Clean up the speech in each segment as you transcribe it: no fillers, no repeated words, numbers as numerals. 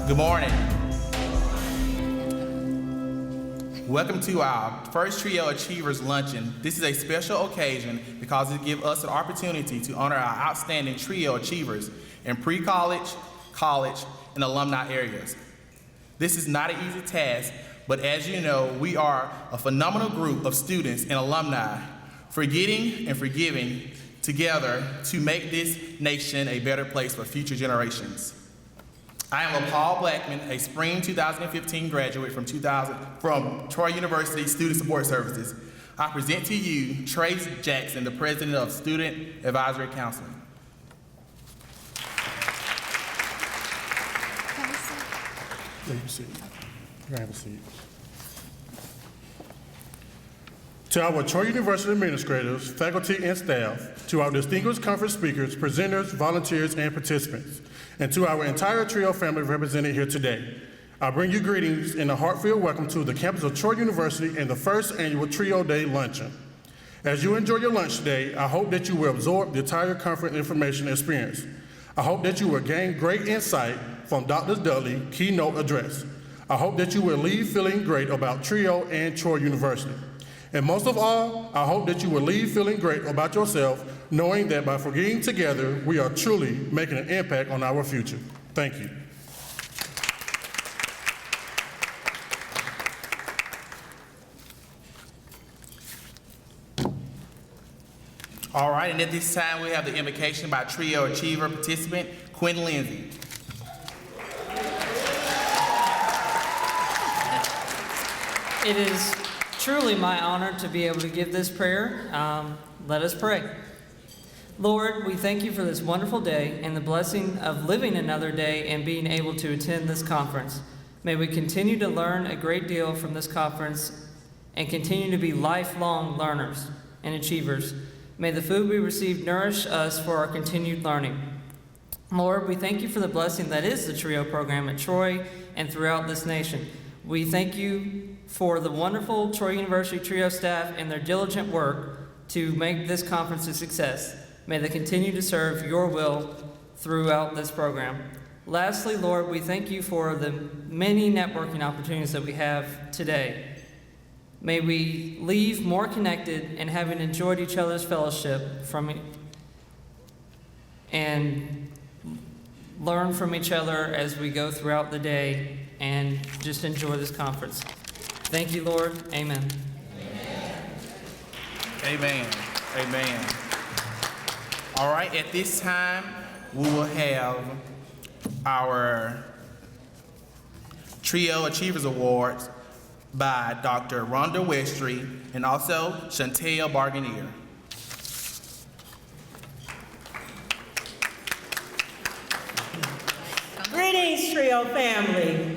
Good morning. Welcome to our first TRiO Achievers Luncheon. This is a special occasion because it gives us an opportunity to honor our outstanding TRiO Achievers in pre-college, college, and alumni areas. This is not an easy task, but as you know, we are a phenomenal group of students and alumni forgetting and forgiving together to make this nation a better place for future generations. I am Paul Blackman, a spring 2015 graduate from Troy University Student Support Services. I present to you Trace Jackson, the president of Student Advisory Council. Have a seat. Have a seat. To our Troy University administrators, faculty, and staff, to our distinguished conference speakers, presenters, volunteers, and participants, and to our entire TRiO family represented here today, I bring you greetings and a heartfelt welcome to the campus of Troy University and the first annual TRiO Day Luncheon. As you enjoy your lunch today, I hope that you will absorb the entire conference information experience. I hope that you will gain great insight from Dr. Dudley keynote address. I hope that you will leave feeling great about TRiO and Troy University. And most of all, I hope that you will leave feeling great about yourself, knowing that by forgetting together, we are truly making an impact on our future. Thank you. All right, and at this time, we have the invocation by TRiO Achiever participant, Quinton Lindsey. It is truly my honor to be able to give this prayer. Let us pray. Lord, we thank you for this wonderful day and the blessing of living another day and being able to attend this conference. May we continue to learn a great deal from this conference and continue to be lifelong learners and achievers. May the food we receive nourish us for our continued learning. Lord, we thank you for the blessing that is the TRiO program at Troy and throughout this nation. We thank you for the wonderful Troy University TRiO staff and their diligent work to make this conference a success. May they continue to serve your will throughout this program. Lastly, Lord, we thank you for the many networking opportunities that we have today. May we leave more connected and having enjoyed each other's fellowship and learn from each other as we go throughout the day and just enjoy this conference. Thank you, Lord. Amen. Amen. Amen. All right, at this time, we will have our TRiO Achievers Awards by Dr. Rhonda Westry and also Chantel Barganier. Greetings, TRiO family.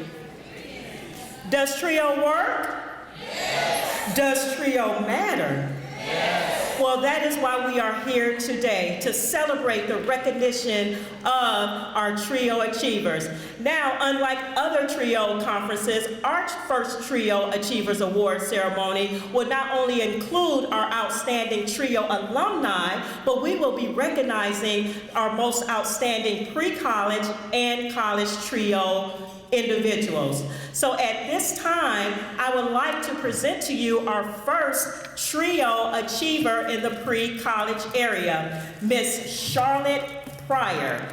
Does TRiO work? Yes. Does TRiO matter? Yes. Well, that is why we are here today, to celebrate the recognition of our TRiO Achievers. Now, unlike other TRiO conferences, our first TRiO Achievers Award ceremony will not only include our outstanding TRiO alumni, but we will be recognizing our most outstanding pre-college and college TRiO individuals. So at this time, I would like to present to you our first TRiO Achiever in the pre-college area, Miss Charlotte Pryor.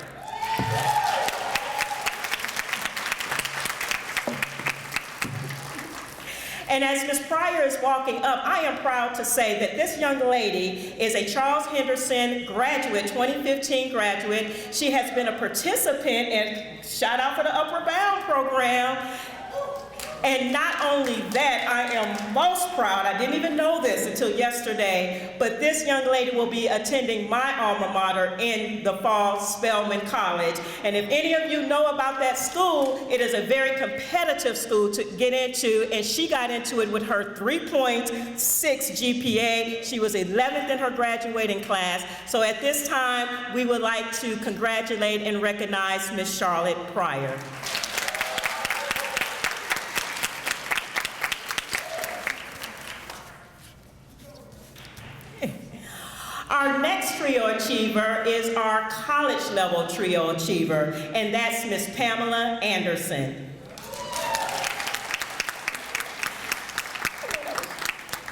And as Ms. Pryor is walking up, I am proud to say that this young lady is a Charles Henderson graduate, 2015 graduate. She has been a participant, and shout out for the Upward Bound program. And not only that, I am most proud, I didn't even know this until yesterday, but this young lady will be attending my alma mater in the fall, Spelman College. And if any of you know about that school, it is a very competitive school to get into, and she got into it with her 3.6 GPA. She was 11th in her graduating class. So at this time, we would like to congratulate and recognize Ms. Charlotte Pryor. Our next TRiO achiever is our college level TRiO achiever, and that's Miss Pamela Anderson.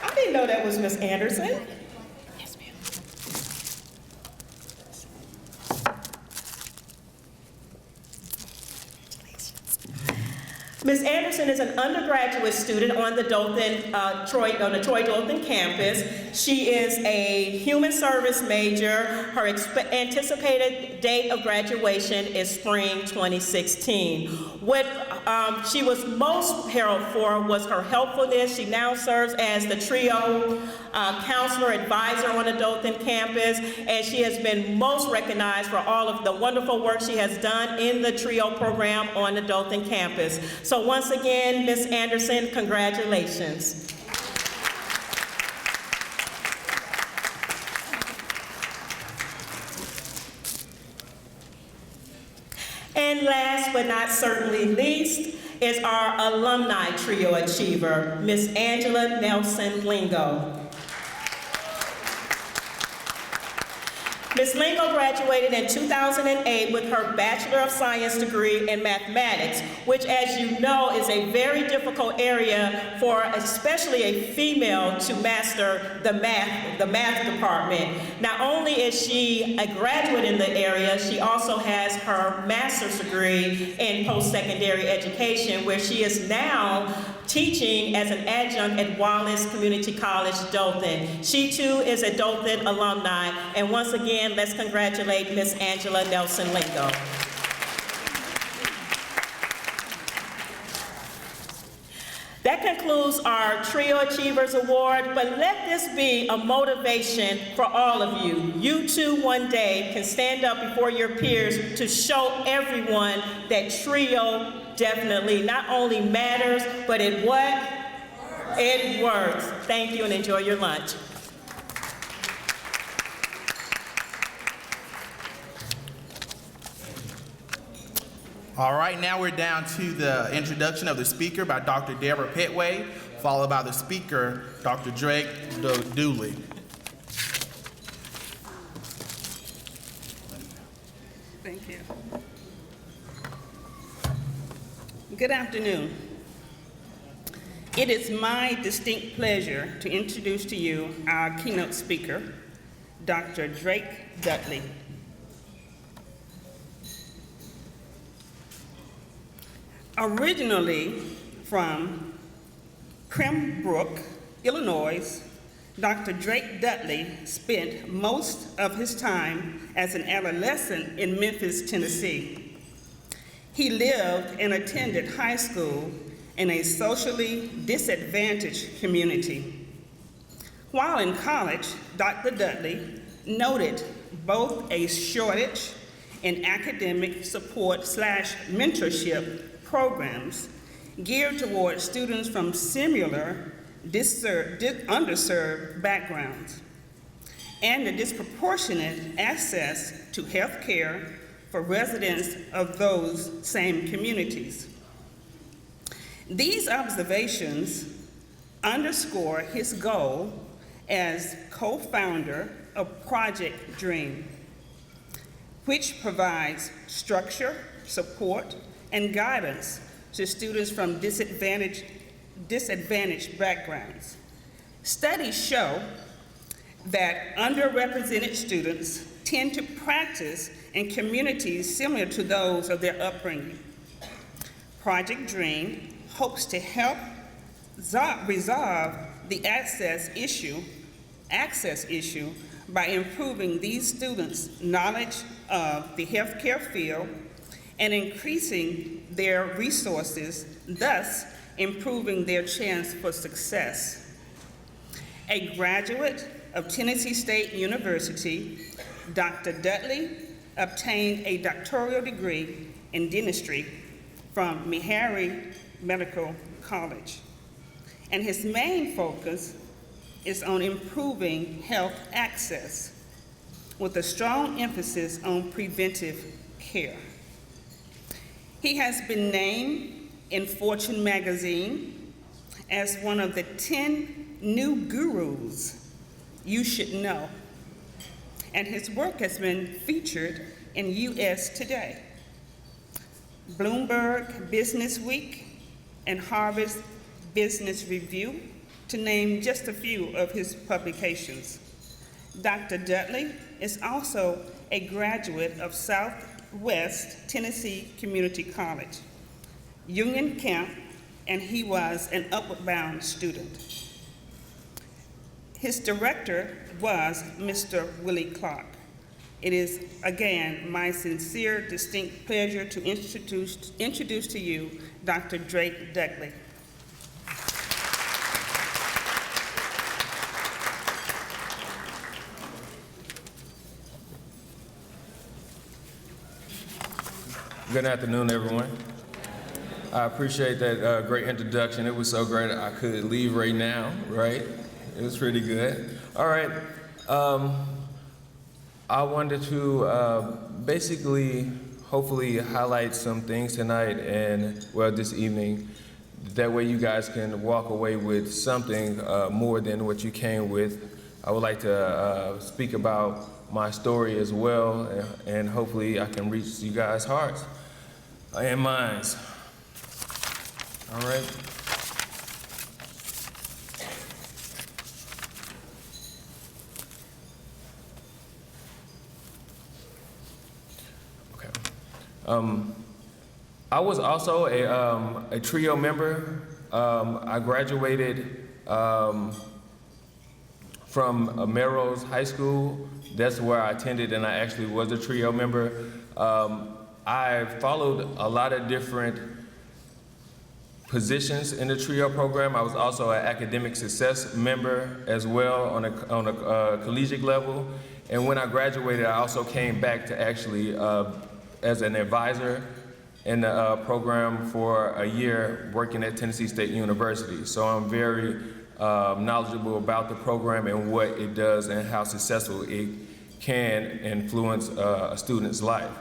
I didn't know that was Miss Anderson. Yes, ma'am. Ms. Anderson is an undergraduate student on the Troy-Dothan campus. She is a human service major. Her anticipated date of graduation is spring 2016. What she was most heralded for was her helpfulness. She now serves as the TRiO counselor advisor on the Dothan campus, and she has been most recognized for all of the wonderful work she has done in the TRiO program on the Dothan campus. So once again, Ms. Anderson, congratulations. And last but not certainly least is our alumni TRiO achiever, Ms. Angela Nelson Lingo. Ms. Lingo graduated in 2008 with her Bachelor of Science degree in mathematics, which, as you know, is a very difficult area for especially a female to master the math department. Not only is she a graduate in the area, she also has her master's degree in post-secondary education, where she is now teaching as an adjunct at Wallace Community College, Dothan. She too is a Dothan alumni, and once again, let's congratulate Miss Angela Nelson Lingo. That concludes our TRiO Achievers Award, but let this be a motivation for all of you. You too one day can stand up before your peers to show everyone that TRiO definitely not only matters, but it what? It works. Thank you and enjoy your lunch. All right, now we're down to the introduction of the speaker by Dr. Deborah Petway, followed by the speaker, Dr. Drake Dudley. Thank you. Good afternoon. It is my distinct pleasure to introduce to you our keynote speaker, Dr. Drake Dudley. Originally from Pembroke, Illinois, Dr. Drake Dudley spent most of his time as an adolescent in Memphis, Tennessee. He lived and attended high school in a socially disadvantaged community. While in college, Dr. Dudley noted both a shortage in academic support / mentorship programs geared toward students from similar underserved backgrounds, and the disproportionate access to health care for residents of those same communities. These observations underscore his goal as co-founder of Project Dream, which provides structure, support, and guidance to students from disadvantaged backgrounds. Studies show that underrepresented students tend to practice in communities similar to those of their upbringing. Project Dream hopes to help resolve the access issue by improving these students' knowledge of the healthcare field and increasing their resources, thus improving their chance for success. A graduate of Tennessee State University, Dr. Dudley obtained a doctoral degree in dentistry from Meharry Medical College, and his main focus is on improving health access with a strong emphasis on preventive care. He has been named in Fortune magazine as one of the 10 new gurus you should know and his work has been featured in U.S. Today, Bloomberg Business Week, and Harvard Business Review, to name just a few of his publications. Dr. Dudley is also a graduate of Southwest Tennessee Community College, Union Camp, and he was an Upward Bound student. His director was Mr. Willie Clark. It is, again, my sincere, distinct pleasure to introduce to you Dr. Drake Dudley. Good afternoon, everyone. I appreciate that great introduction. It was so great I could leave right now, right? It was pretty good. All right. I wanted to basically, hopefully, highlight some things tonight and, well, this evening. That way you guys can walk away with something more than what you came with. I would like to speak about my story as well, and hopefully I can reach you guys' hearts and minds. All right. Okay. I was also a TRiO member. I graduated from Melrose High School. That's where I attended, and I actually was a TRiO member. I followed a lot of different positions in the TRiO program. I was also an academic success member as well on a collegiate level. And when I graduated, I also came back to actually as an advisor in the program for a year working at Tennessee State University. So I'm very knowledgeable about the program and what it does and how successful it can influence a student's life.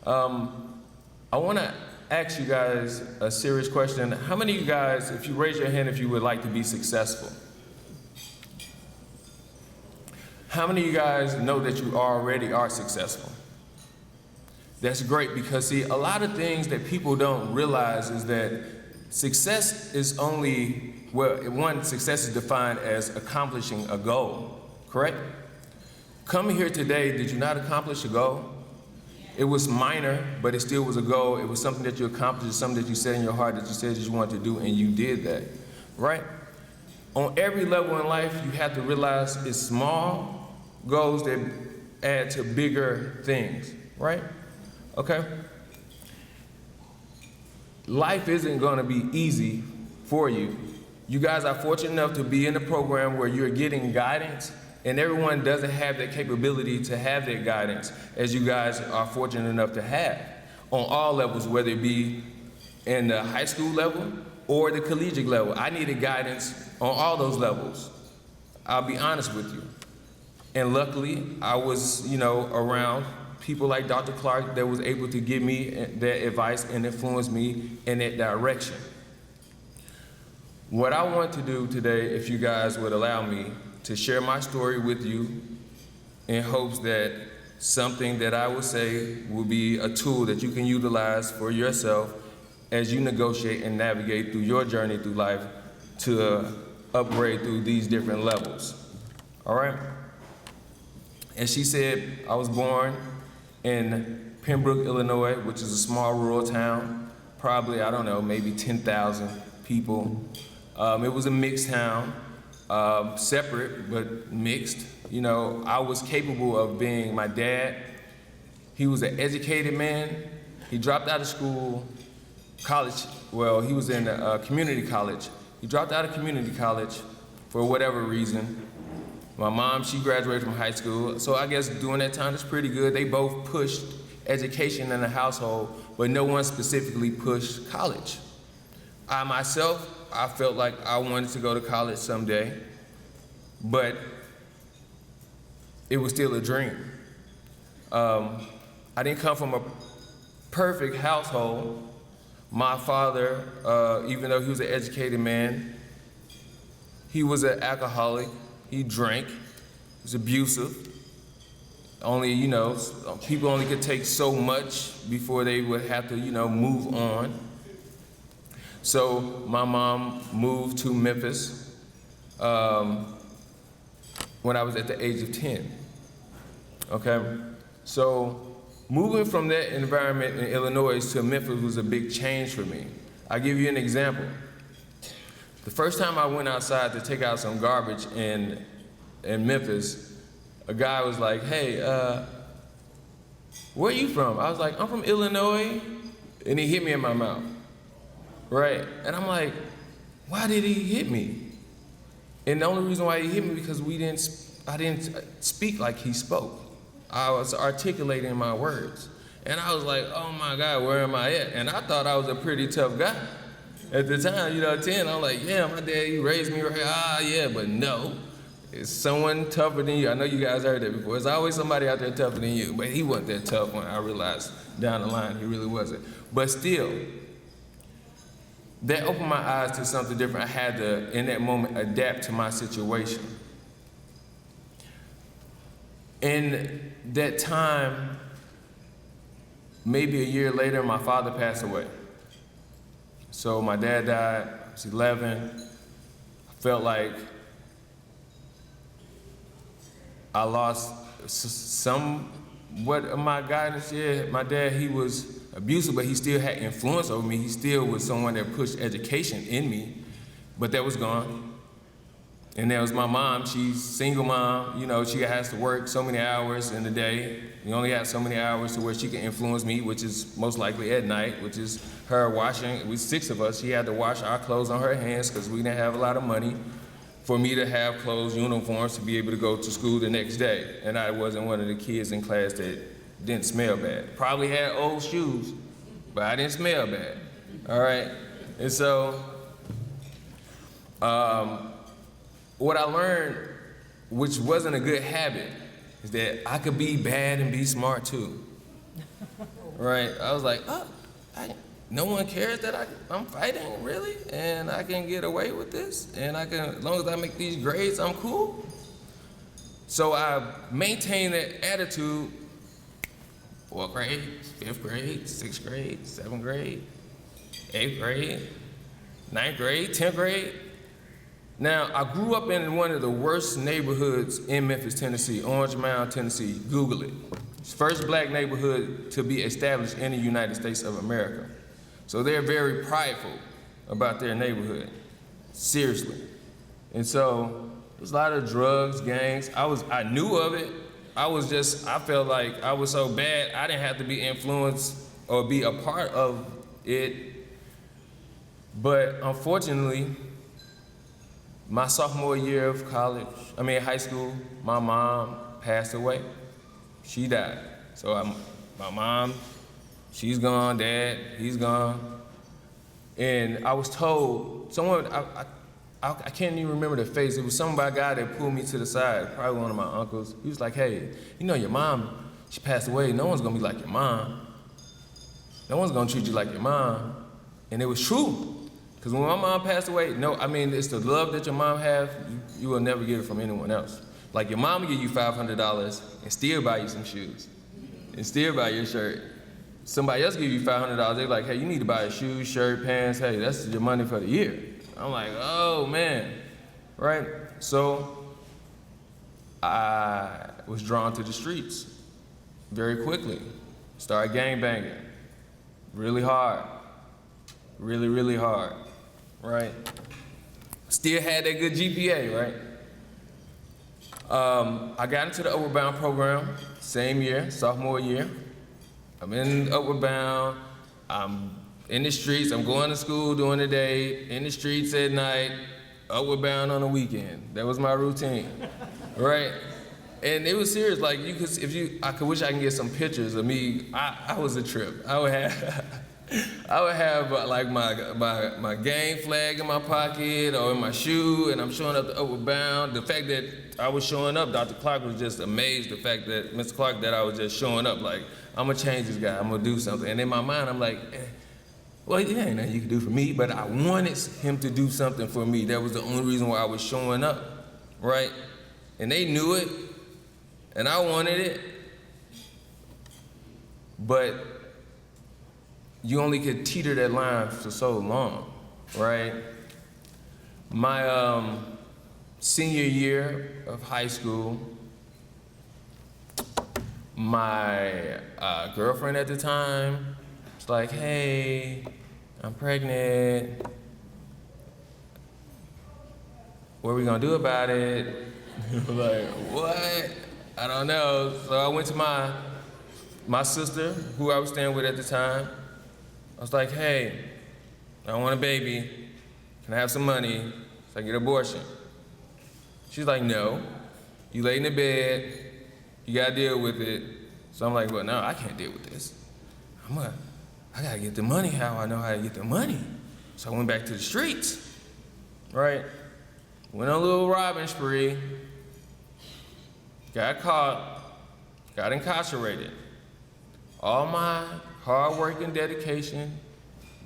I want to ask you guys a serious question. How many of you guys, if you raise your hand, if you would like to be successful? How many of you guys know that you already are successful? That's great, because see, a lot of things that people don't realize is that success is only, well, one, success is defined as accomplishing a goal, correct? Coming here today, did you not accomplish a goal? It was minor, but it still was a goal. It was something that you accomplished, something that you said in your heart that you said that you wanted to do, and you did that, right? On every level in life, you have to realize it's small goals that add to bigger things, right? Okay? Life isn't gonna be easy for you. You guys are fortunate enough to be in a program where you're getting guidance, and everyone doesn't have that capability to have that guidance as you guys are fortunate enough to have on all levels, whether it be in the high school level or the collegiate level. I needed guidance on all those levels. I'll be honest with you. And luckily, I was, around people like Dr. Clark that was able to give me that advice and influence me in that direction. What I want to do today, if you guys would allow me, to share my story with you in hopes that something that I will say will be a tool that you can utilize for yourself as you negotiate and navigate through your journey through life to upgrade through these different levels. All right? As she said, I was born in Pembroke, Illinois, which is a small rural town, probably, I don't know, maybe 10,000 people. It was a mixed town. Separate, but mixed. I was capable of being my dad. He was an educated man. He dropped out of school, college. Well, he was in a community college. He dropped out of community college for whatever reason. My mom, she graduated from high school, so I guess during that time it's pretty good. They both pushed education in the household, but no one specifically pushed college. I myself, I felt like I wanted to go to college someday, but it was still a dream. I didn't come from a perfect household. My father, even though he was an educated man, he was an alcoholic. He drank, he was abusive. only, people only could take so much before they would have to, move on. So my mom moved to Memphis when I was at the age of 10, okay? So moving from that environment in Illinois to Memphis was a big change for me. I'll give you an example. The first time I went outside to take out some garbage in Memphis, a guy was like, hey, where are you from? I was like, I'm from Illinois. And he hit me in my mouth, right? And I'm like, why did he hit me? And the only reason why he hit me because I didn't speak like he spoke. I was articulating my words. And I was like, oh my God, where am I at? And I thought I was a pretty tough guy. At the time, 10, I'm like, yeah, my dad, he raised me right, yeah, but no. It's someone tougher than you. I know you guys heard that before. There's always somebody out there tougher than you, but he wasn't that tough when I realized down the line he really wasn't. But still, that opened my eyes to something different. I had to, in that moment, adapt to my situation. In that time, maybe a year later, my father passed away. So my dad died, I was 11. I felt like I lost somewhat of my guidance. Yeah, my dad, he was abusive, but he still had influence over me. He still was someone that pushed education in me, but that was gone. And there was my mom. She's single mom. She has to work so many hours in the day. We only have so many hours to where she can influence me, which is most likely at night, which is her washing. We 6 of us. She had to wash our clothes on her hands because we didn't have a lot of money for me to have clothes, uniforms, to be able to go to school the next day. And I wasn't one of the kids in class that didn't smell bad. Probably had old shoes, but I didn't smell bad, all right? And so, what I learned, which wasn't a good habit, is that I could be bad and be smart too, right? I was like, no one cares that I'm fighting, really? And I can get away with this? And as long as I make these grades, I'm cool? So I maintained that attitude, 4th grade, 5th grade, 6th grade, 7th grade, 8th grade, 9th grade, 10th grade. Now, I grew up in one of the worst neighborhoods in Memphis, Tennessee, Orange Mound, Tennessee. Google it. It's the first black neighborhood to be established in the United States of America. So they're very prideful about their neighborhood, seriously. And so there's a lot of drugs, gangs. I knew of it. I felt like I was so bad, I didn't have to be influenced or be a part of it. But unfortunately, my sophomore year of high school, my mom passed away. She died. So my mom, she's gone, Dad, he's gone. And I was told, I can't even remember the face. It was some guy that pulled me to the side, probably one of my uncles. He was like, hey, your mom, she passed away. No one's gonna be like your mom. No one's gonna treat you like your mom. And it was true. Because when my mom passed away, it's the love that your mom has, you will never get it from anyone else. Like your mom will give you $500 and still buy you some shoes, and still buy your shirt. Somebody else give you $500, they're like, hey, you need to buy a shoe, shirt, pants, hey, that's your money for the year. I'm like, oh man, right? So I was drawn to the streets very quickly. Started gangbanging, really hard, really, really hard, right? Still had that good GPA, right? I got into the Upward Bound program, same year, sophomore year. I'm in Upward Bound, I'm in the streets, I'm going to school during the day, in the streets at night, Upward Bound on the weekend. That was my routine, right? And it was serious, like I could wish I can get some pictures of me. I was a trip. I would have like my gang flag in my pocket or in my shoe, and I'm showing up to Upward Bound. The fact that I was showing up, Dr. Clark was just amazed. The fact that Mr. Clark, that I was just showing up, like I'm gonna change this guy. I'm gonna do something. And in my mind, I'm like, well, it ain't nothing you can do for me, but I wanted him to do something for me. That was the only reason why I was showing up, right? And they knew it, and I wanted it, but you only could teeter that line for so long, right? My senior year of high school, my girlfriend at the time was like, hey, I'm pregnant. What are we gonna do about it? Like, what? I don't know. So I went to my sister, who I was staying with at the time. I was like, hey, I want a baby. Can I have some money so I can get an abortion? She's like, no. You lay in the bed, you gotta deal with it. So I'm like, well, no, I can't deal with this. I gotta get the money how I know how to get the money. So I went back to the streets, right? Went on a little robbing spree, got caught, got incarcerated. All my hard work and dedication,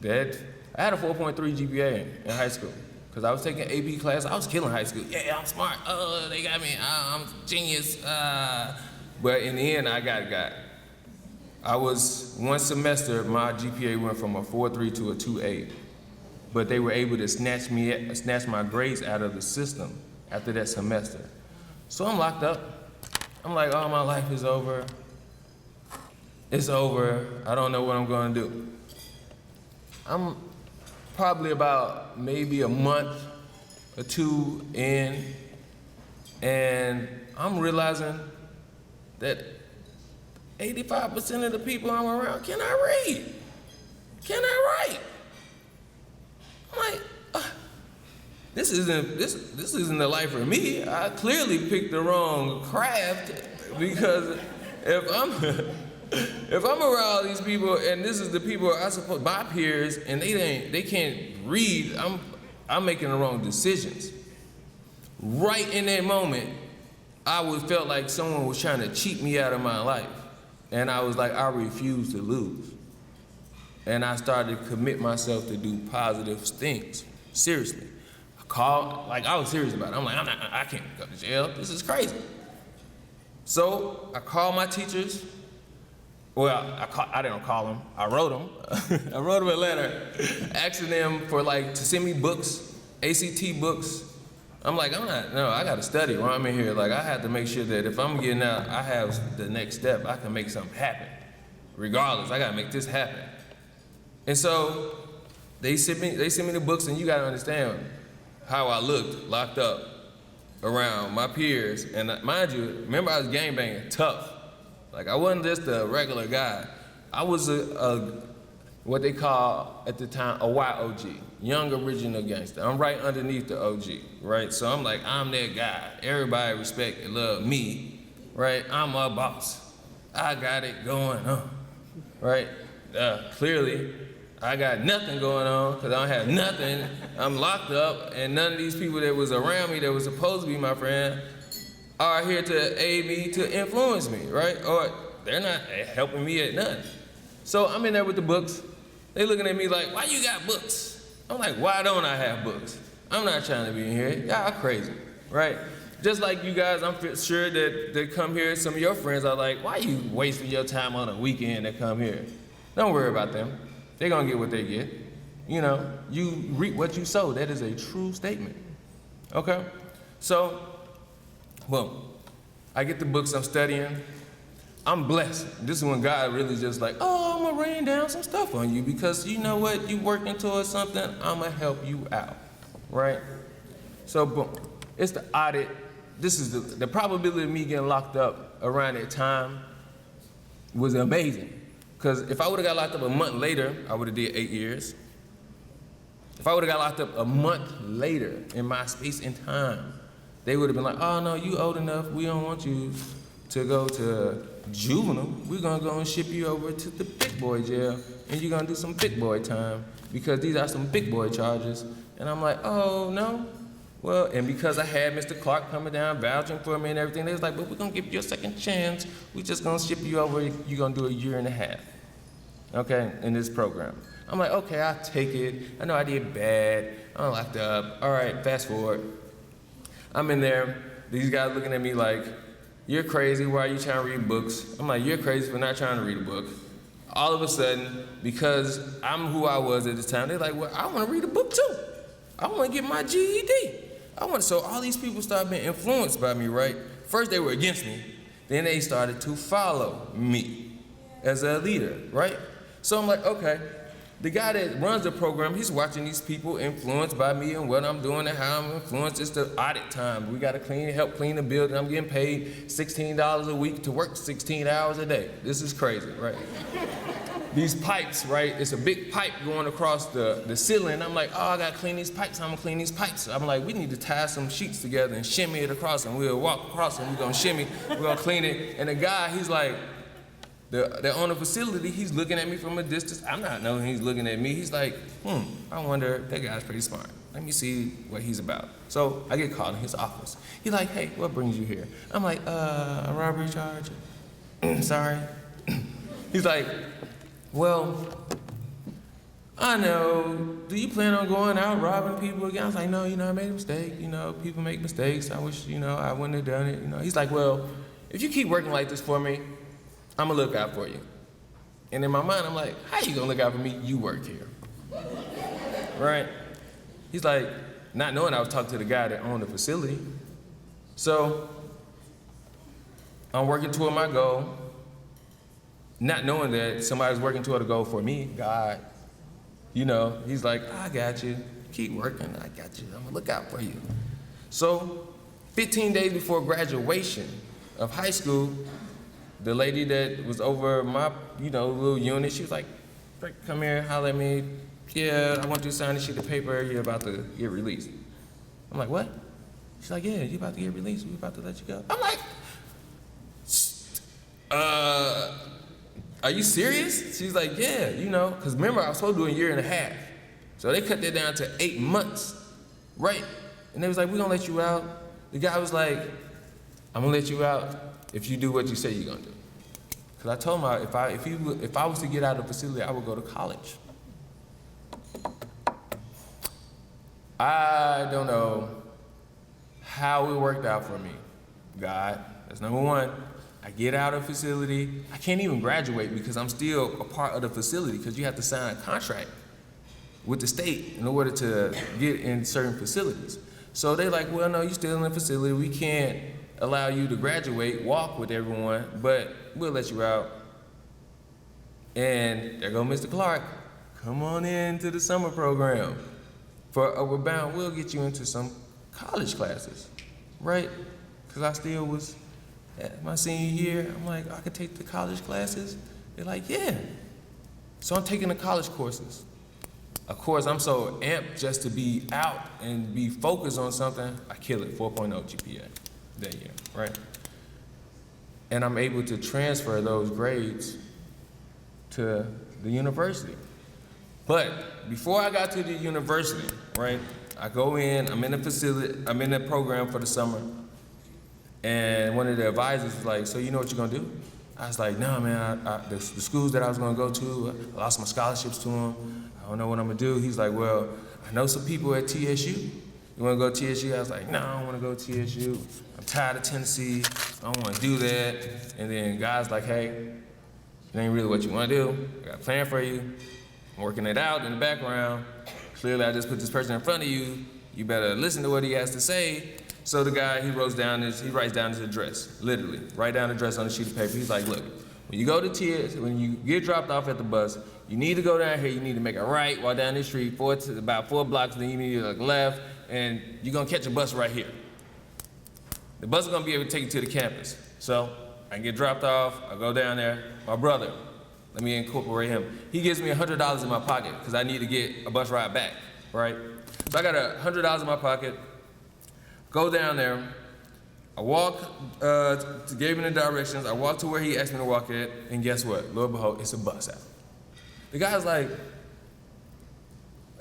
I had a 4.3 GPA in high school, because I was taking AP class. I was killing high school. Yeah, I'm smart. Oh, they got me. I'm a genius. But in the end, I got. I was, one semester, my GPA went from a 4.3 to a 2.8. But they were able to snatch my grades out of the system after that semester. So I'm locked up. I'm like, oh, my life is over. It's over. I don't know what I'm gonna do. I'm probably about maybe a month or two in, and I'm realizing that 85% of the people I'm around cannot read, cannot write. I'm like, this isn't the life for me. I clearly picked the wrong craft, because if I'm around all these people and this is the people I suppose my peers and they can't read, I'm making the wrong decisions. Right in that moment, felt like someone was trying to cheat me out of my life. And I was like, I refuse to lose. And I started to commit myself to do positive things, seriously. I was serious about it. I'm like, I can't go to jail, this is crazy. So I called my teachers. Well, I didn't call them, I wrote them. I wrote them a letter asking them to send me books, ACT books. I'm like, I gotta study while I'm in here. Like, I have to make sure that if I'm getting out, I have the next step. I can make something happen. Regardless, I gotta make this happen. And so they sent me the books, and you gotta understand how I looked locked up around my peers. And mind you, remember I was gangbanging, tough. Like, I wasn't just a regular guy. I was what they call at the time a YOG, young original gangster. I'm right underneath the OG, right? So I'm like, I'm that guy. Everybody respect and love me, right? I'm a boss. I got it going on, right? Clearly, I got nothing going on because I don't have nothing. I'm locked up, and none of these people that was around me that was supposed to be my friend are here to aid me, to influence me, right? Or they're not helping me at none. So I'm in there with the books. They looking at me like, why you got books? I'm like, why don't I have books? I'm not trying to be in here. Y'all crazy, right? Just like you guys, I'm sure that they come here, some of your friends are like, why you wasting your time on a weekend to come here? Don't worry about them. They're gonna get what they get. You know, you reap what you sow. That is a true statement, okay? So, boom, I get the books, I'm studying. I'm blessed. This is when God really just like, oh, I'm gonna rain down some stuff on you because you know what, you working towards something, I'm gonna help you out, right? So boom, it's the audit. This is the probability of me getting locked up around that time was amazing. Because if I would've got locked up a month later, I would've did 8 years. If I would've got locked up a month later in my space and time, they would've been like, oh no, you old enough, we don't want you to go to juvenile. We're gonna go and ship you over to the big boy jail, and you're gonna do some big boy time, because these are some big boy charges. And I'm like, oh no? Well, and because I had Mr. Clark coming down, vouching for me and everything, they was like, but we're gonna give you a second chance. We just gonna ship you over, you're gonna do 1.5 years, okay, in this program. I'm like, okay, I'll take it. I know I did bad, I'm locked up. All right, fast forward. I'm in there, these guys looking at me like, you're crazy, why are you trying to read books? I'm like, you're crazy for not trying to read a book. all of a sudden, because I'm who I was at the time, they're like, well, I want to read a book too. I want to get my GED. So all these people started being influenced by me, right? First they were against me, then they started to follow me as a leader, right? So I'm like, okay, the guy that runs the program, he's watching these people influenced by me and what I'm doing and how I'm influenced. It's the audit time. We got to help clean the building. I'm getting paid $16 a week to work 16 hours a day. This is crazy, right? These pipes, right? It's a big pipe going across the ceiling. I'm like, oh, I got to clean these pipes. I'm going to clean these pipes. I'm like, we need to tie some sheets together and shimmy it across, and we'll walk across and we're going to shimmy. We're going to clean it. And the guy, he's like, the owner facility, he's looking at me from a distance. I'm not knowing he's looking at me. He's like, I wonder, that guy's pretty smart. Let me see what he's about. So I get called in his office. He's like, hey, what brings you here? I'm like, a robbery charge. Sorry. He's like, well, I know, do you plan on going out robbing people again? I was like, no, I made a mistake. People make mistakes. I wish, I wouldn't have done it. He's like, well, if you keep working like this for me, I'm gonna look out for you. And in my mind, I'm like, how you gonna look out for me? You work here, right? He's like, not knowing I was talking to the guy that owned the facility. So I'm working toward my goal, not knowing that somebody's working toward a goal for me, God. He's like, I got you. Keep working, I got you. I'm gonna look out for you. So 15 days before graduation of high school, the lady that was over my, little unit, she was like, come here, holler at me. Yeah, I want you to sign a sheet of paper. You're about to get released. I'm like, what? She's like, yeah, you're about to get released. We're about to let you go. I'm like, are you serious? She's like, yeah, because remember, I was supposed to do a year and a half. So they cut that down to 8 months, right? And they was like, we're gonna let you out. The guy was like, I'm gonna let you out if you do what you say you're gonna do. Because I told him if I was to get out of the facility, I would go to college. I don't know how it worked out for me. God, that's number one. I get out of the facility. I can't even graduate because I'm still a part of the facility because you have to sign a contract with the state in order to get in certain facilities. So they're like, well, no, you're still in the facility. We can't allow you to graduate, walk with everyone, but we'll let you out. And there go Mr. Clark. Come on into the summer program. For Upward Bound, we'll get you into some college classes, right? Because I still was at my senior year. I'm like, I could take the college classes? They're like, yeah. So I'm taking the college courses. Of course, I'm so amped just to be out and be focused on something. I kill it, 4.0 GPA that year, right? And I'm able to transfer those grades to the university. But before I got to the university, right, I go in, I'm in the facility, I'm in the program for the summer, and one of the advisors was like, so you know what you're gonna do? I was like, no, man, the schools that I was gonna go to, I lost my scholarships to them. I don't know what I'm gonna do. He's like, well, I know some people at TSU. You wanna go to TSU? I was like, no, I don't wanna go to TSU. I'm tired of Tennessee. I don't wanna do that. And then God's like, hey, it ain't really what you wanna do. I got a plan for you. I'm working it out in the background. Clearly, I just put this person in front of you. You better listen to what he has to say. So the guy, he writes down his address, literally. Write down the address on a sheet of paper. He's like, look, when you go to TS, when you get dropped off at the bus, you need to go down here, you need to make a right, walk down this street, about 4 blocks, then you need to look left, and you're gonna catch a bus right here. The bus is gonna be able to take you to the campus. So I get dropped off, I go down there. My brother, let me incorporate him. He gives me $100 in my pocket because I need to get a bus ride back, right? So I got $100 in my pocket, go down there, I walk, gave him the directions, I walk to where he asked me to walk at, and guess what? Lo and behold, it's a bus out. The guy's like,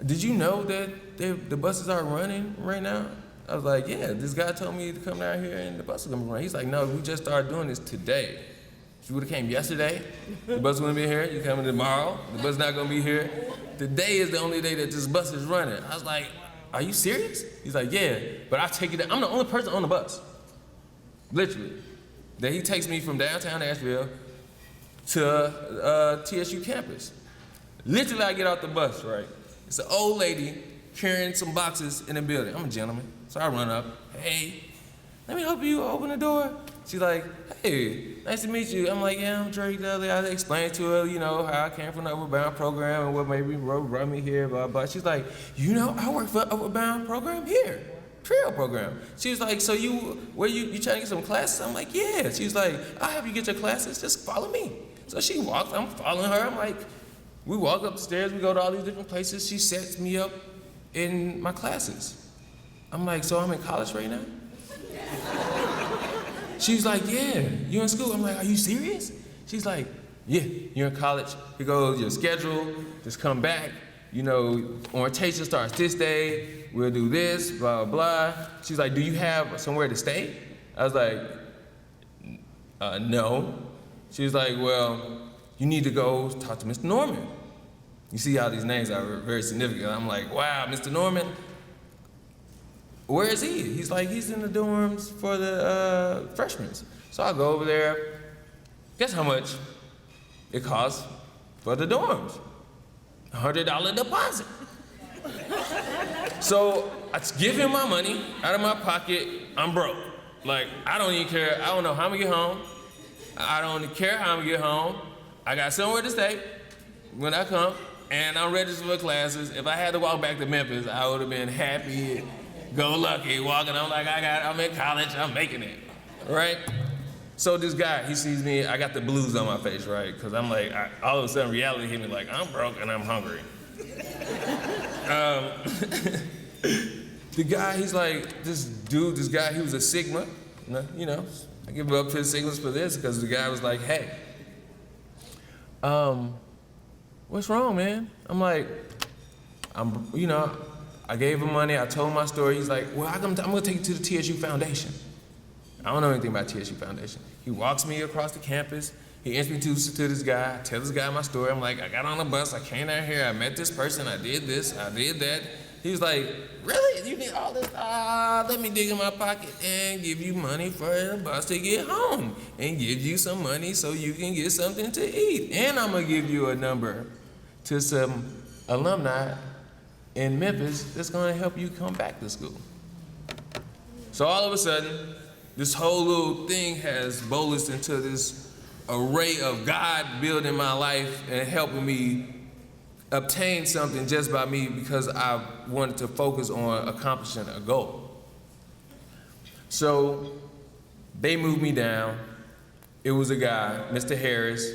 did you know that the buses are running right now? I was like, yeah, this guy told me to come down here and the bus is gonna be running. He's like, no, we just started doing this today. If you would've came yesterday, the bus wouldn't be here. You coming tomorrow, the bus not gonna be here. Today is the only day that this bus is running. I was like, are you serious? He's like, yeah, but I take it, I'm the only person on the bus. Literally. Then he takes me from downtown Nashville to TSU campus. Literally, I get off the bus, right? It's an old lady carrying some boxes in the building. I'm a gentleman, so I run up. Hey, let me help you open the door. She's like, hey, nice to meet you. I'm like, yeah, I'm Drake Dudley. I explained to her, how I came from the Overbound program and what maybe brought me here, blah, blah. She's like, I work for the Overbound program here, TRiO program. She was like, so you trying to get some classes? I'm like, yeah. She was like, I'll help you get your classes, just follow me. So she walks, I'm following her. I'm like, we walk up the stairs, we go to all these different places. She sets me up in my classes. I'm like, so I'm in college right now? She's like, yeah, you in school? I'm like, are you serious? She's like, yeah, you're in college. Here goes your schedule, just come back. Orientation starts this day, we'll do this, blah, blah, blah. She's like, do you have somewhere to stay? I was like, no. She was like, well, you need to go talk to Mr. Norman. You see how these names are very significant. I'm like, wow, Mr. Norman, where is he? He's like, he's in the dorms for the freshmen. So I go over there. Guess how much it costs for the dorms? $100 deposit. So I give him my money out of my pocket. I'm broke. Like, I don't even care. I don't know how I'm gonna get home. I don't care how I'm gonna get home. I got somewhere to stay when I come, and I'm registered for classes. If I had to walk back to Memphis, I would have been happy, go lucky, walking. I'm like, I'm in college, I'm making it, right? So this guy, he sees me, I got the blues on my face, right? Because I'm like, all of a sudden reality hit me like, I'm broke and I'm hungry. The guy, he's like, this guy, he was a Sigma. I give up to the Sigmas for this because the guy was like, hey, what's wrong, man? I'm like, I gave him money, I told him my story. He's like, well, I'm gonna take you to the TSU Foundation. I don't know anything about TSU Foundation. He walks me across the campus. He introduces me to this guy. I tell this guy my story. I'm like, I got on the bus. I came down here. I met this person. I did this. I did that. He was like, really? You need all this? Let me dig in my pocket and give you money for the bus to get home and give you some money so you can get something to eat. And I'm going to give you a number to some alumni in Memphis that's going to help you come back to school. So all of a sudden, this whole little thing has bolstered into this array of God building my life and helping me obtain something just by me because I wanted to focus on accomplishing a goal. So they moved me down. It was a guy, Mr. Harris,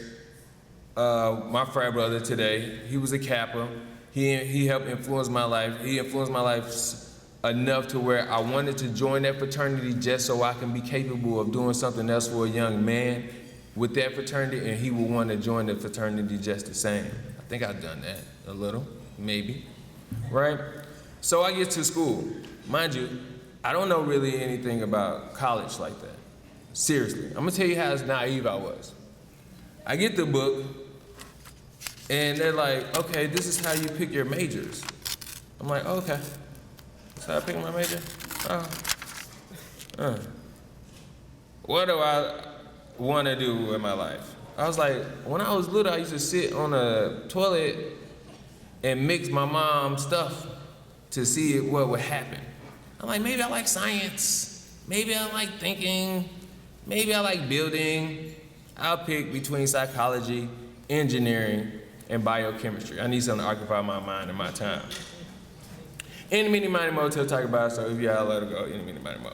my frat brother today. He was a Kappa. He helped influence my life. He influenced my life enough to where I wanted to join that fraternity just so I can be capable of doing something else for a young man with that fraternity, and he would want to join the fraternity just the same. I think I've done that a little, maybe, right? So I get to school. Mind you, I don't know really anything about college like that. Seriously, I'm gonna tell you how naive I was. I get the book, and they're like, okay, this is how you pick your majors. I'm like, oh, okay. That's how I pick my major? What do I want to do with my life? I was like, when I was little, I used to sit on a toilet and mix my mom's stuff to see what would happen. I'm like, maybe I like science. Maybe I like thinking. Maybe I like building. I'll pick between psychology, engineering, and biochemistry. I need something to occupy my mind and my time. Any, mini, miny, mo, till talk about it, so if y'all let it go, any, mini, miny, mo.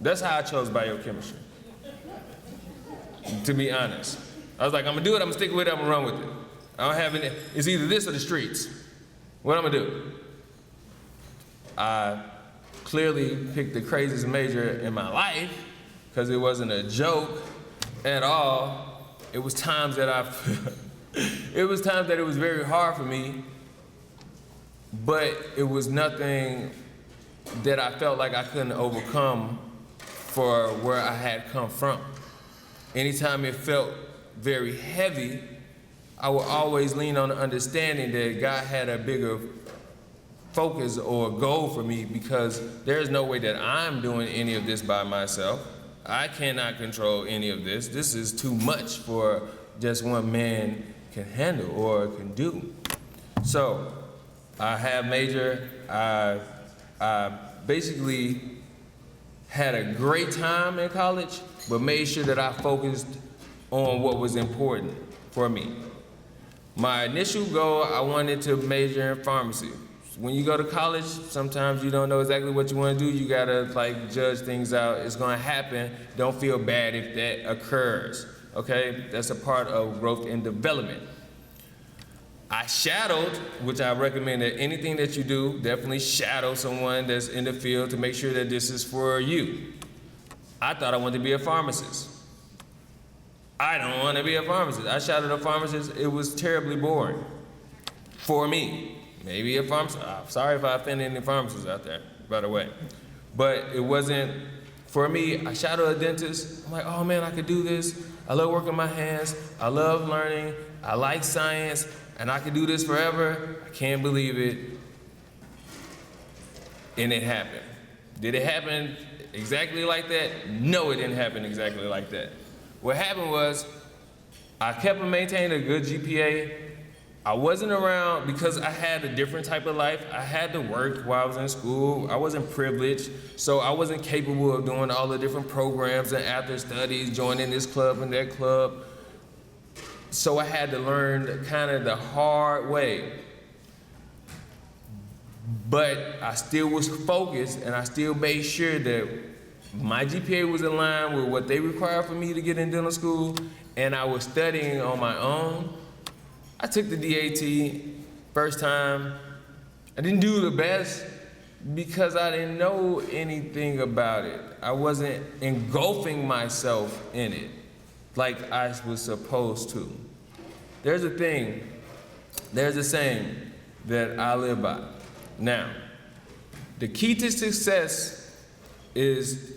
That's how I chose biochemistry, to be honest. I was like, I'm gonna do it, I'm gonna stick with it, I'm gonna run with it. I don't have any, it's either this or the streets. What I'm gonna do? I clearly picked the craziest major in my life, because it wasn't a joke at all. It was times that it was very hard for me, but it was nothing that I felt like I couldn't overcome for where I had come from. Anytime it felt very heavy, I would always lean on the understanding that God had a bigger focus or goal for me, because there's no way that I'm doing any of this by myself. I cannot control any of this. This is too much for just one man can handle or can do. So I have major, I basically had a great time in college, but made sure that I focused on what was important for me. My initial goal, I wanted to major in pharmacy. When you go to college, sometimes you don't know exactly what you want to do. You gotta like judge things out. It's gonna happen. Don't feel bad if that occurs, okay? That's a part of growth and development. I shadowed, which I recommend that anything that you do, definitely shadow someone that's in the field to make sure that this is for you. I thought I wanted to be a pharmacist. I don't want to be a pharmacist. I shadowed a pharmacist. It was terribly boring for me. Maybe a pharmacist. I'm sorry if I offended any pharmacists out there, by the way. But it wasn't, for me, I shadowed a dentist. I'm like, oh man, I could do this. I love working my hands. I love learning. I like science. And I could do this forever. I can't believe it. And it happened. Did it happen exactly like that? No, it didn't happen exactly like that. What happened was, I kept maintaining a good GPA. I wasn't around because I had a different type of life. I had to work while I was in school. I wasn't privileged, so I wasn't capable of doing all the different programs and after studies, joining this club and that club. So I had to learn kind of the hard way. But I still was focused and I still made sure that my GPA was in line with what they required for me to get in dental school, and I was studying on my own. I took the DAT first time. I didn't do the best because I didn't know anything about it. I wasn't engulfing myself in it like I was supposed to. There's a saying that I live by. Now, the key to success is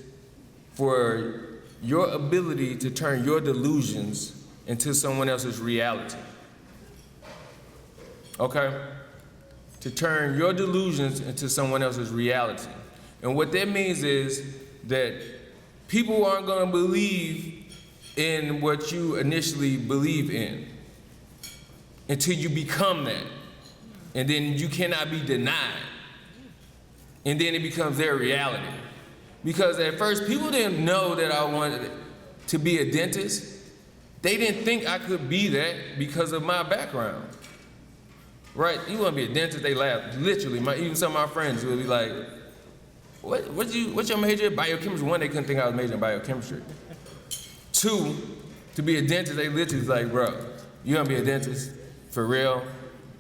for your ability to turn your delusions into someone else's reality. Okay? To turn your delusions into someone else's reality. And what that means is that people aren't gonna believe in what you initially believe in until you become that. And then you cannot be denied. And then it becomes their reality. Because at first, people didn't know that I wanted to be a dentist. They didn't think I could be that because of my background. Right? You want to be a dentist, they laugh. Literally, even some of my friends would be like, what's your major? Biochemistry. One, they couldn't think I was majoring in biochemistry. Two, to be a dentist, they literally was like, bro, you gonna be a dentist? For real?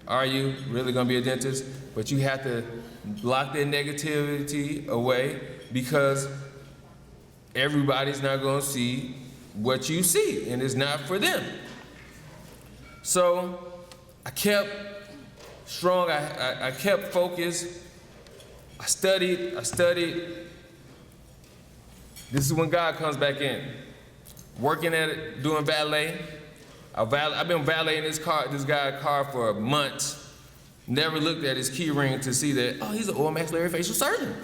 Are you really gonna be a dentist? But you have to block that negativity away because everybody's not gonna see what you see, and it's not for them. So I kept strong, I kept focused. I studied. This is when God comes back in. Working at it, doing valet. I've been valeting this guy's car for months. Never looked at his key ring to see that, oh, he's an oral maxillofacial surgeon.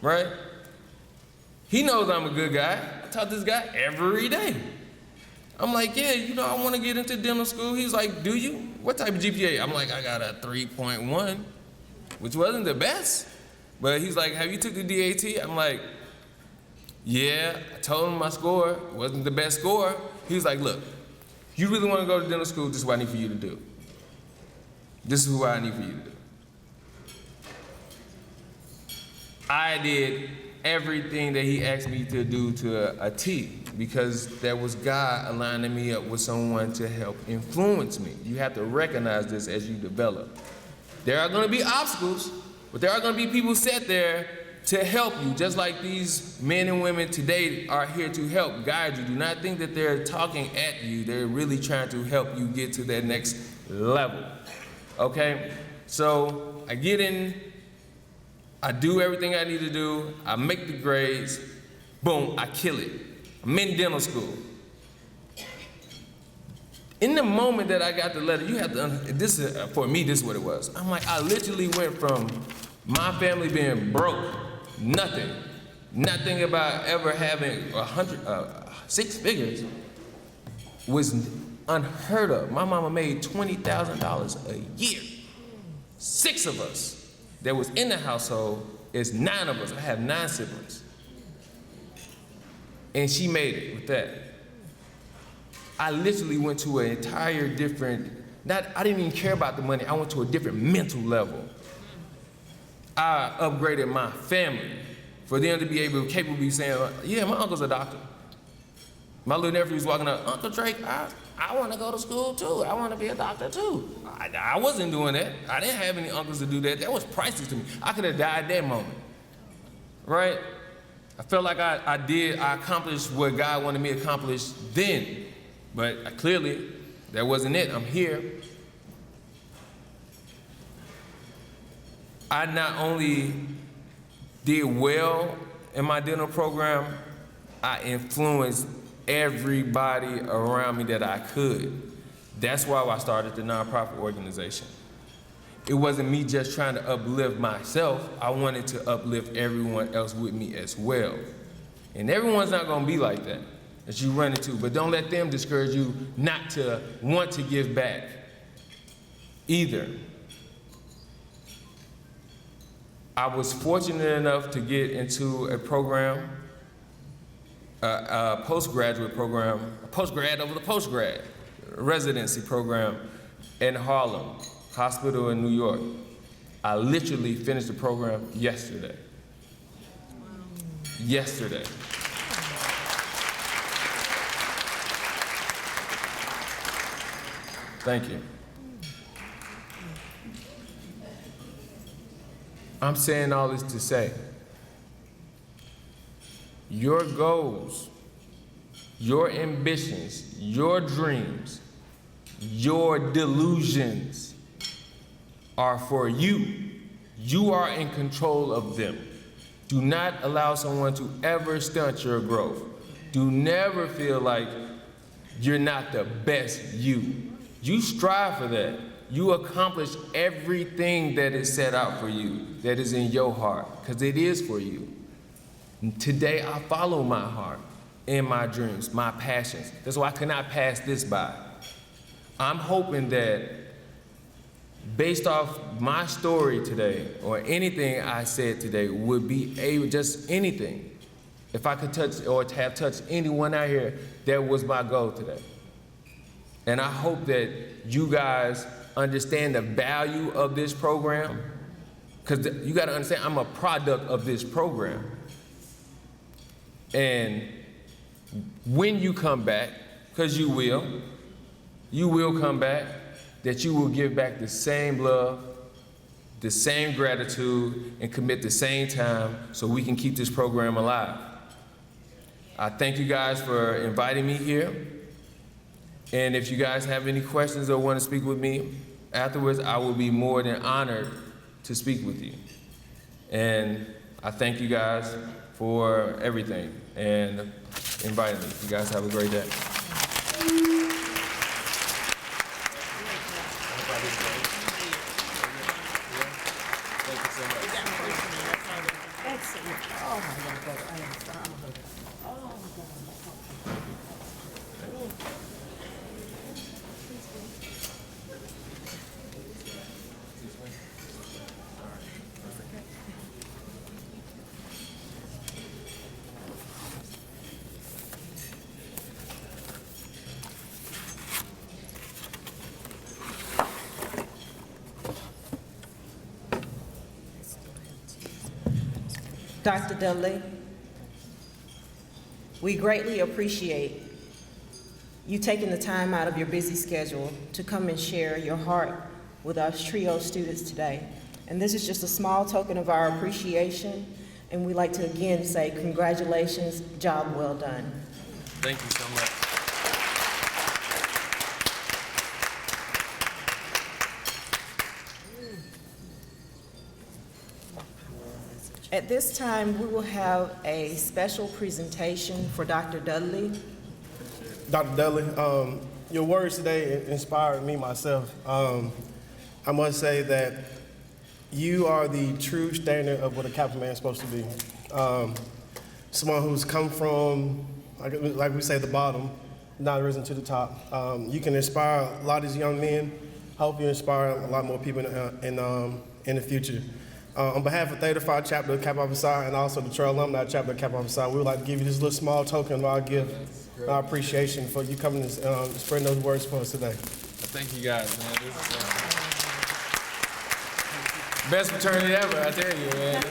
Right? He knows I'm a good guy. I talk to this guy every day. I'm like, yeah, I want to get into dental school. He's like, do you? What type of GPA? I'm like, I got a 3.1, which wasn't the best. But he's like, have you took the DAT? I'm like, yeah. I told him my score wasn't the best score. He was like, look, you really want to go to dental school? This is what I need for you to do. This is what I need for you to do. I did everything that he asked me to do to a T because that was God aligning me up with someone to help influence me. You have to recognize this as you develop. There are going to be obstacles, but there are going to be people set there to help you, just like these men and women today are here to help guide you. Do not think that they're talking at you. They're really trying to help you get to that next level. Okay? So I get in, I do everything I need to do, I make the grades, boom, I kill it. I'm in dental school. In the moment that I got the letter, you have to, for me, this is what it was. I'm like, I literally went from my family being broke, nothing about ever having 6 figures, was unheard of. My mama made $20,000 a year. 6 of us that was in the household, it's 9 of us. I have 9 siblings. And she made it with that. I literally went to an entire different, I didn't even care about the money. I went to a different mental level. I upgraded my family for them to be capable of saying, yeah, my uncle's a doctor. My little nephew was walking up, Uncle Drake, I want to go to school too. I want to be a doctor too. I wasn't doing that. I didn't have any uncles to do that. That was priceless to me. I could have died that moment, right? I felt like I accomplished what God wanted me to accomplish then, but clearly that wasn't it. I'm here. I not only did well in my dental program, I influenced everybody around me that I could. That's why I started the nonprofit organization. It wasn't me just trying to uplift myself. I wanted to uplift everyone else with me as well. And everyone's not gonna be like that you run into, but don't let them discourage you not to want to give back either. I was fortunate enough to get into a program, a postgraduate program, a postgrad over the postgrad, residency program in Harlem Hospital in New York. I literally finished the program yesterday. Yesterday. Thank you. I'm saying all this to say, your goals, your ambitions, your dreams, your delusions are for you. You are in control of them. Do not allow someone to ever stunt your growth. Do never feel like you're not the best you. You strive for that. You accomplish everything that is set out for you, that is in your heart, because it is for you. And today, I follow my heart and my dreams, my passions. That's why I cannot pass this by. I'm hoping that based off my story today, or anything I said today, would be just anything. If I could touch or have touched anyone out here, that was my goal today. And I hope that you guys understand the value of this program, because you gotta understand, I'm a product of this program. And when you come back, because you will come back, that you will give back the same love, the same gratitude, and commit the same time so we can keep this program alive. I thank you guys for inviting me here. And if you guys have any questions or want to speak with me afterwards, I will be more than honored to speak with you. And I thank you guys for everything and inviting me. You guys have a great day. Thank you so much. Excellent. Oh my God, I am proud of it. Oh my God. Dr. Dudley, we greatly appreciate you taking the time out of your busy schedule to come and share your heart with us TRiO students today. And this is just a small token of our appreciation, and we'd like to again say congratulations, job well done. Thank you so much. At this time, we will have a special presentation for Dr. Dudley. Dr. Dudley, your words today inspired me myself. I must say that you are the true standard of what a Capital man is supposed to be. Someone who's come from, like we say, the bottom, not risen to the top. You can inspire a lot of these young men. Hope you inspire a lot more people in the future. On behalf of 35 Chapter of Kappa Alpha Psi and also the TRiO Alumni Chapter of Kappa Alpha Psi, we would like to give you this little small token of our gift, our appreciation for you coming and spreading those words for us today. Thank you guys, man. This is, best fraternity ever, I tell you, man.